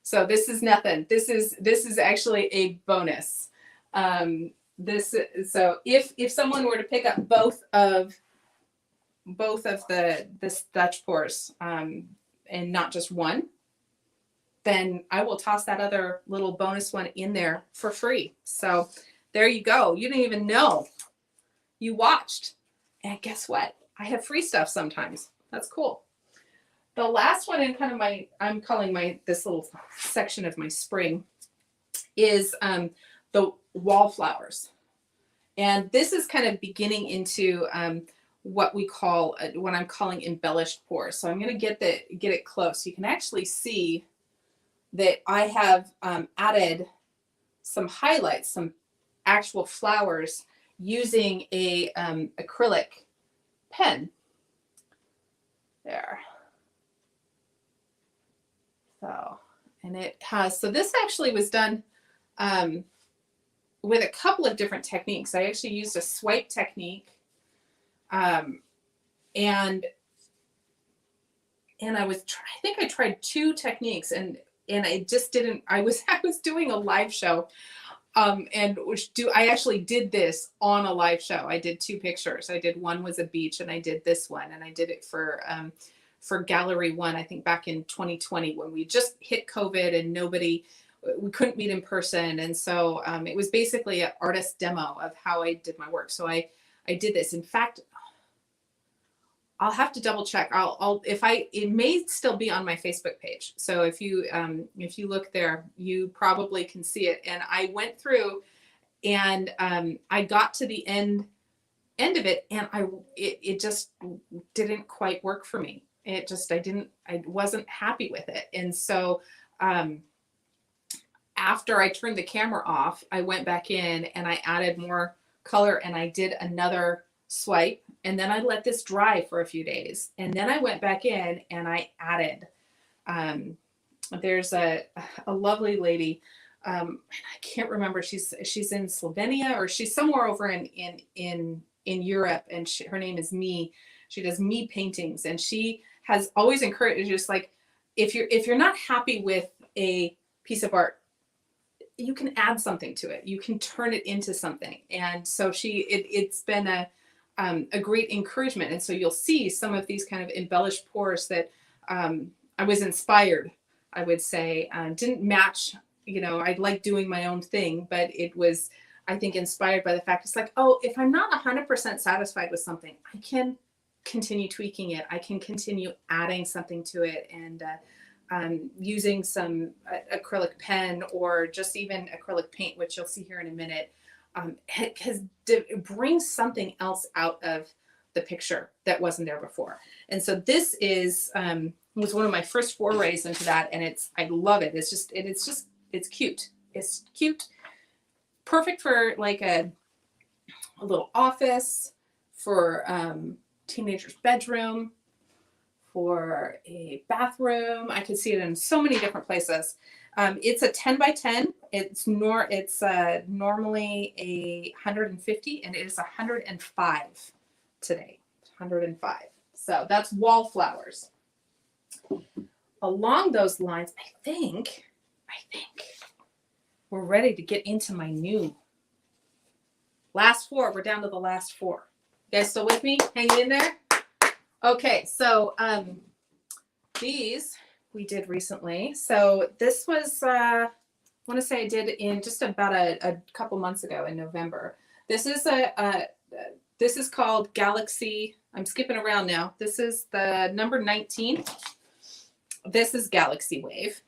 [SPEAKER 1] So this is nothing. This is actually a bonus. So if someone were to pick up both of this Dutch pours, and not just one, then I will toss that other little bonus one in there for free. So there you go. You didn't even know you watched. And guess what? I have free stuff sometimes. That's cool. The last one in kind of I'm calling this little section of my spring is the wallflowers. And this is kind of beginning into what I'm calling embellished pores. So I'm going to get it close. You can actually see that I have added some highlights, some actual flowers using a acrylic pen. There. So, and this actually was done with a couple of different techniques. I actually used a swipe technique, and I think I tried two techniques, and I just didn't. I was doing a live show, I actually did this on a live show. I did two pictures. I did one was a beach, and I did this one, and I did it for Gallery One, I think back in 2020 when we just hit COVID and we couldn't meet in person. And so it was basically an artist demo of how I did my work. So I did this. In fact, I'll have to double check. It may still be on my Facebook page. So if you look there, you probably can see it. And I went through and I got to the end of it, and it just didn't quite work for me. I wasn't happy with it. And so after I turned the camera off, I went back in and I added more color, and I did another swipe, and then I let this dry for a few days, and then I went back in and I added there's a lovely lady, I can't remember, she's in Slovenia, or she's somewhere over in Europe, and her name is Me. She does Me paintings, and she has always encouraged, just like, if you're not happy with a piece of art, you can add something to it. You can turn it into something. And so it's been a great encouragement. And so you'll see some of these kind of embellished pores that I was inspired, I would say, didn't match, I like doing my own thing, but it was, I think, inspired by the fact it's like, oh, if I'm not 100% satisfied with something, I can continue tweaking it. I can continue adding something to it, and using some acrylic pen or just even acrylic paint, which you'll see here in a minute, it brings something else out of the picture that wasn't there before. And so this was one of my first forays into that, and I love it. It's cute. It's cute. Perfect for like a little office, for teenager's bedroom, for a bathroom. I could see it in so many different places. It's a 10 by 10. It's normally 150, and it is 105 today. 105. So that's wallflowers. Along those lines, I think we're ready to get into my new last four. We're down to the last four. You guys still with me? Hanging in there? Okay, so these we did recently. So this was, I want to say I did in just about a couple months ago in November. This is this is called Galaxy. I'm skipping around now. This is the number 19. This is Galaxy Wave,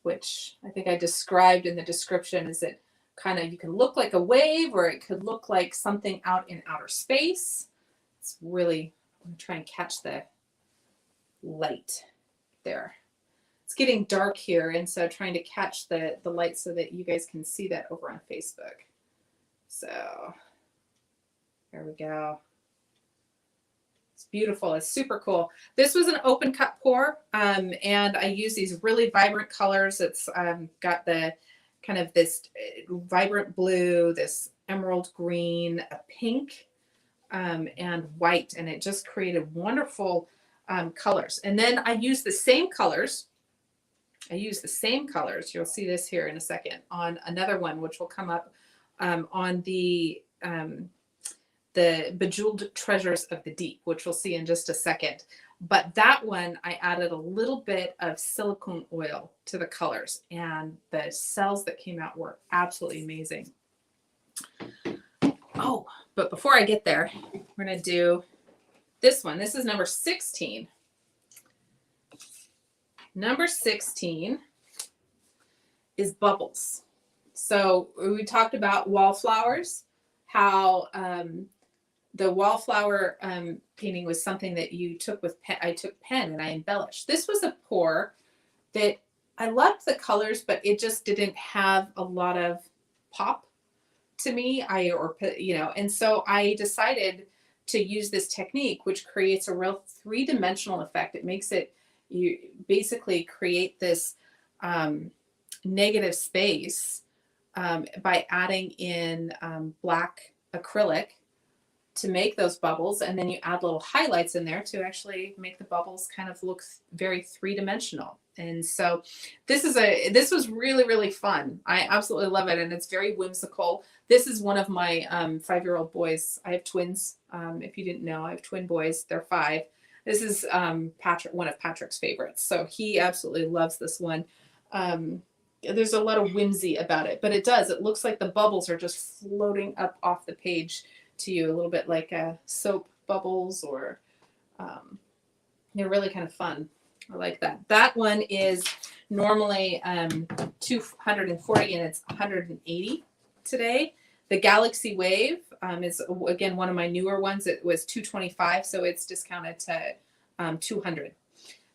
[SPEAKER 1] which I think I described in the description. Is it kind of, you can look like a wave, or it could look like something out in outer space. It's really, I'm going to try and catch the light there. It's getting dark here, and so trying to catch the light so that you guys can see that over on Facebook. So there we go. It's beautiful. It's super cool. This was an open cut pour, and I use these really vibrant colors. It's got the kind of this vibrant blue, this emerald green, a pink, and white, and it just created wonderful colors. And then I use the same colors. You'll see this here in a second on another one, which will come up on the Bejeweled Treasures of the Deep, which we'll see in just a second. But that one, I added a little bit of silicone oil to the colors, and the cells that came out were absolutely amazing. Oh, but before I get there, we're going to do this one. This is number 16. Number 16 is bubbles. So we talked about wallflowers, how the wallflower painting was something that you took with pen. I took pen and I embellished. This was a pour that I loved the colors, but it just didn't have a lot of pop to me. And so I decided to use this technique, which creates a real three-dimensional effect. It makes it, you basically create this negative space by adding in black acrylic to make those bubbles, and then you add little highlights in there to actually make the bubbles kind of look very three-dimensional. And so this was really, really fun. I absolutely love it, and it's very whimsical. This is one of my 5-year-old boys. I have twins. If you didn't know, I have twin boys. They're 5. This is Patrick, one of Patrick's favorites. So he absolutely loves this one. There's a lot of whimsy about it, but it looks like the bubbles are just floating up off the page to you, a little bit like soap bubbles, or they're really kind of fun. I like that. That one is normally 240 and it's 180 today. The Galaxy Wave is, again, one of my newer ones. It was 225, so it's discounted to 200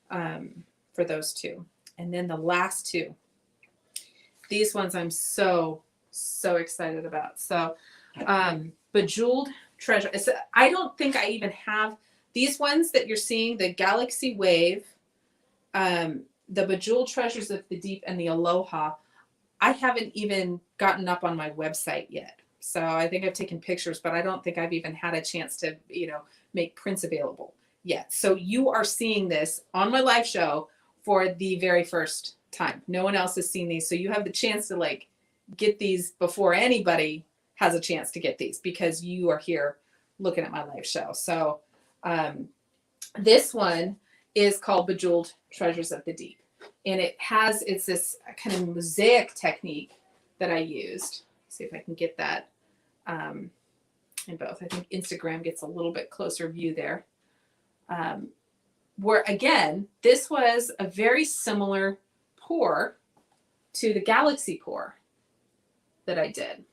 [SPEAKER 1] for those two. And then the last two, these ones I'm so excited about. So Bejeweled Treasure. I don't think I even have these ones that you're seeing, the Galaxy Wave, the Bejeweled Treasures of the Deep, and the Aloha. I haven't even gotten up on my website yet. So I think I've taken pictures, but I don't think I've even had a chance to, make prints available yet. So you are seeing this on my live show for the very first time. No one else has seen these. So you have the chance to get these before anybody has a chance to get these, because you are here looking at my live show. So this one is called Bejeweled Treasures of the Deep. And it's this kind of mosaic technique that I used. See if I can get that in both. I think Instagram gets a little bit closer view there. Where again, this was a very similar pour to the Galaxy pour that I did.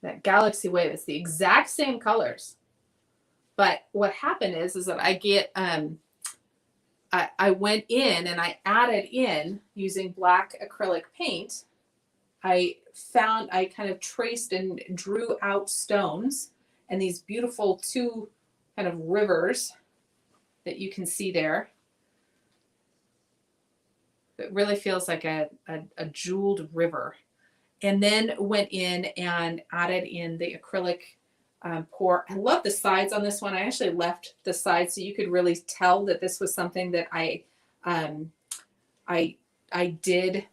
[SPEAKER 1] That Galaxy Wave is the exact same colors. But what happened is that I get I went in and I added in, using black acrylic paint, I kind of traced and drew out stones and these beautiful two kind of rivers that you can see there. It really feels like a jeweled river. And then went in and added in the acrylic pour. I love the sides on this one. I actually left the sides so you could really tell that this was something that I did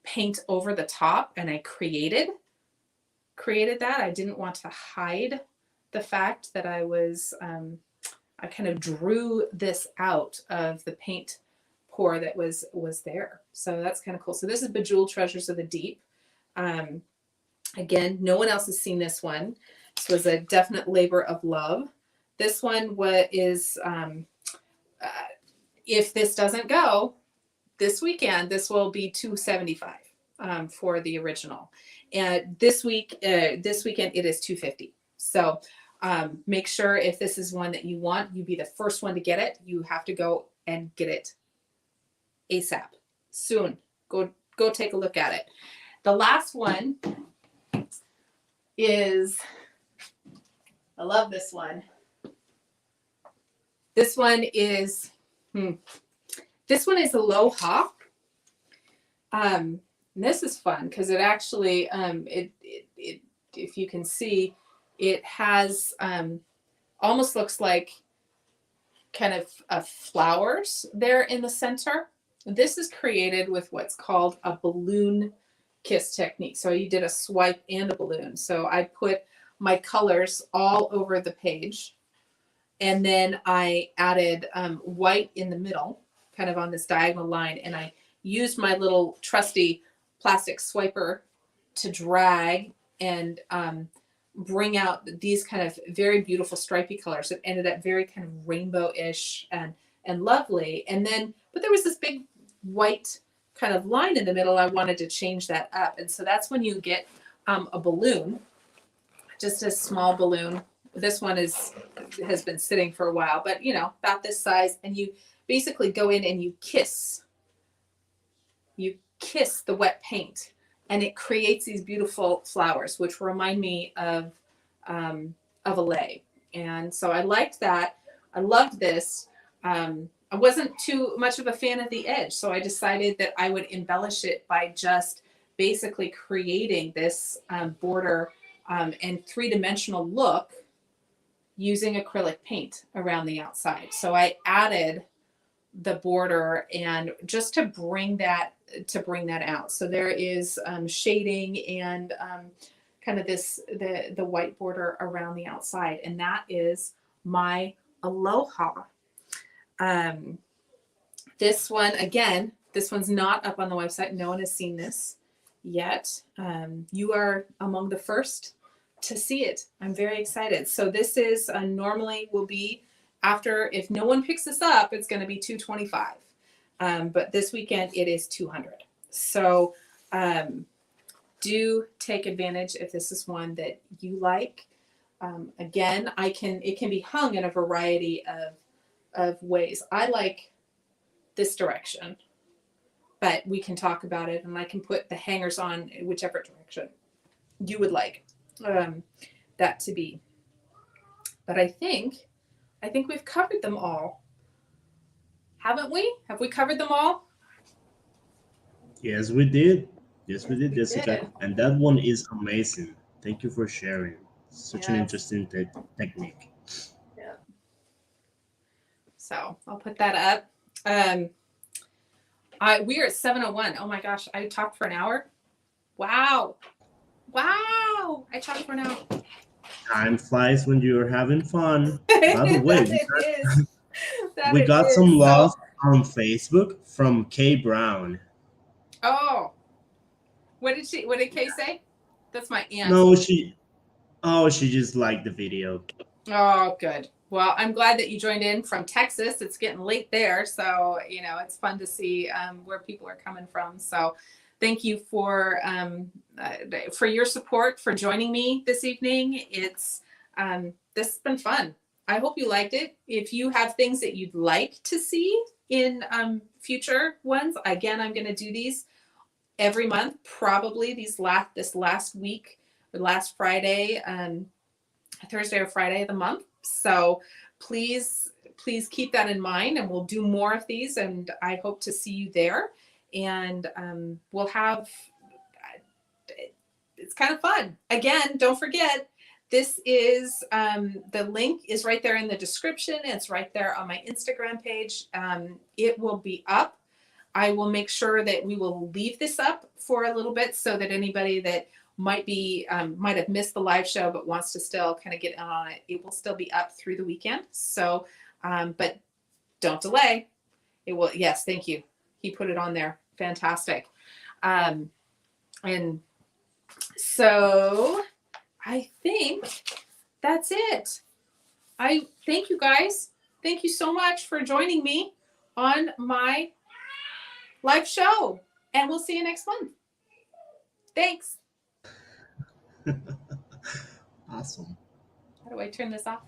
[SPEAKER 1] paint over the top, and I created that. I didn't want to hide the fact that I kind of drew this out of the paint pour that was there. So that's kind of cool. So this is Bejeweled Treasures of the Deep. Again, no one else has seen this one. This was a definite labor of love. This one is, if this doesn't go this weekend, this will be $275 for the original. And this weekend it is $250. So make sure, if this is one that you want, you be the first one to get it. You have to go and get it ASAP, soon. Go take a look at it. The last one is, I love this one. This one is Aloha. This is fun because it actually, if you can see, it has almost looks like kind of flowers there in the center. This is created with what's called a balloon kiss technique. So you did a swipe and a balloon. So I put my colors all over the page, and then I added white in the middle, kind of on this diagonal line, and I used my little trusty plastic swiper to drag and bring out these kind of very beautiful stripy colors. It ended up very kind of rainbow-ish and lovely. And then, but there was this big white kind of line in the middle. I wanted to change that up. And so that's when you get a balloon, just a small balloon. This one has been sitting for a while, but you know, about this size. And you basically go in and you kiss the wet paint, and it creates these beautiful flowers, which remind me of a lei. And so I liked that. I loved this. I wasn't too much of a fan of the edge, so I decided that I would embellish it by just basically creating this border and three-dimensional look using acrylic paint around the outside. So I added the border and just to bring that out. So there is shading and kind of the white border around the outside, and that is my Aloha. This one, again, this one's not up on the website. No one has seen this yet. You are among the first to see it. I'm very excited. So this is normally will be after, if no one picks this up, it's going to be $225. But this weekend it is $200. So do take advantage if this is one that you like. Again, it can be hung in a variety of ways. I like this direction, but we can talk about it, and I can put the hangers on whichever direction you would like that to be. But I think we've covered them all, haven't we? Have we covered them all?
[SPEAKER 2] Yes, we did. Yes, we did,
[SPEAKER 1] We
[SPEAKER 2] Jessica.
[SPEAKER 1] did.
[SPEAKER 2] And that one is amazing. Thank you for sharing. Such an
[SPEAKER 1] Yes.
[SPEAKER 2] interesting technique.
[SPEAKER 1] Yeah. So I'll put that up. We're at 7:01. Oh my gosh, I talked for an hour. Wow. I talked for an hour.
[SPEAKER 2] Time flies when you're having fun. By the way, we got
[SPEAKER 1] is.
[SPEAKER 2] some love on Facebook from Kay Brown.
[SPEAKER 1] Oh, what did Kay say? That's my aunt.
[SPEAKER 2] No, she just liked the video.
[SPEAKER 1] Oh, good. Well, I'm glad that you joined in from Texas. It's getting late there, so it's fun to see where people are coming from. So, thank you for your support, for joining me this evening. It's this has been fun. I hope you liked it. If you have things that you'd like to see in future ones, again, I'm going to do these every month, probably this last week, or last Friday, Thursday or Friday of the month. So please keep that in mind, and we'll do more of these, and I hope to see you there. And we'll have, it's kind of fun. Again, don't forget, this is, the link is right there in the description. It's right there on my Instagram page. It will be up. I will make sure that we will leave this up for a little bit so that anybody that might have missed the live show but wants to still kind of get on it, it will still be up through the weekend. So, but don't delay. It will. Yes, thank you. He put it on there. Fantastic. And so I think that's it. I thank you guys. Thank you so much for joining me on my live show, and we'll see you next month. Thanks.
[SPEAKER 2] Awesome.
[SPEAKER 1] How do I turn this off?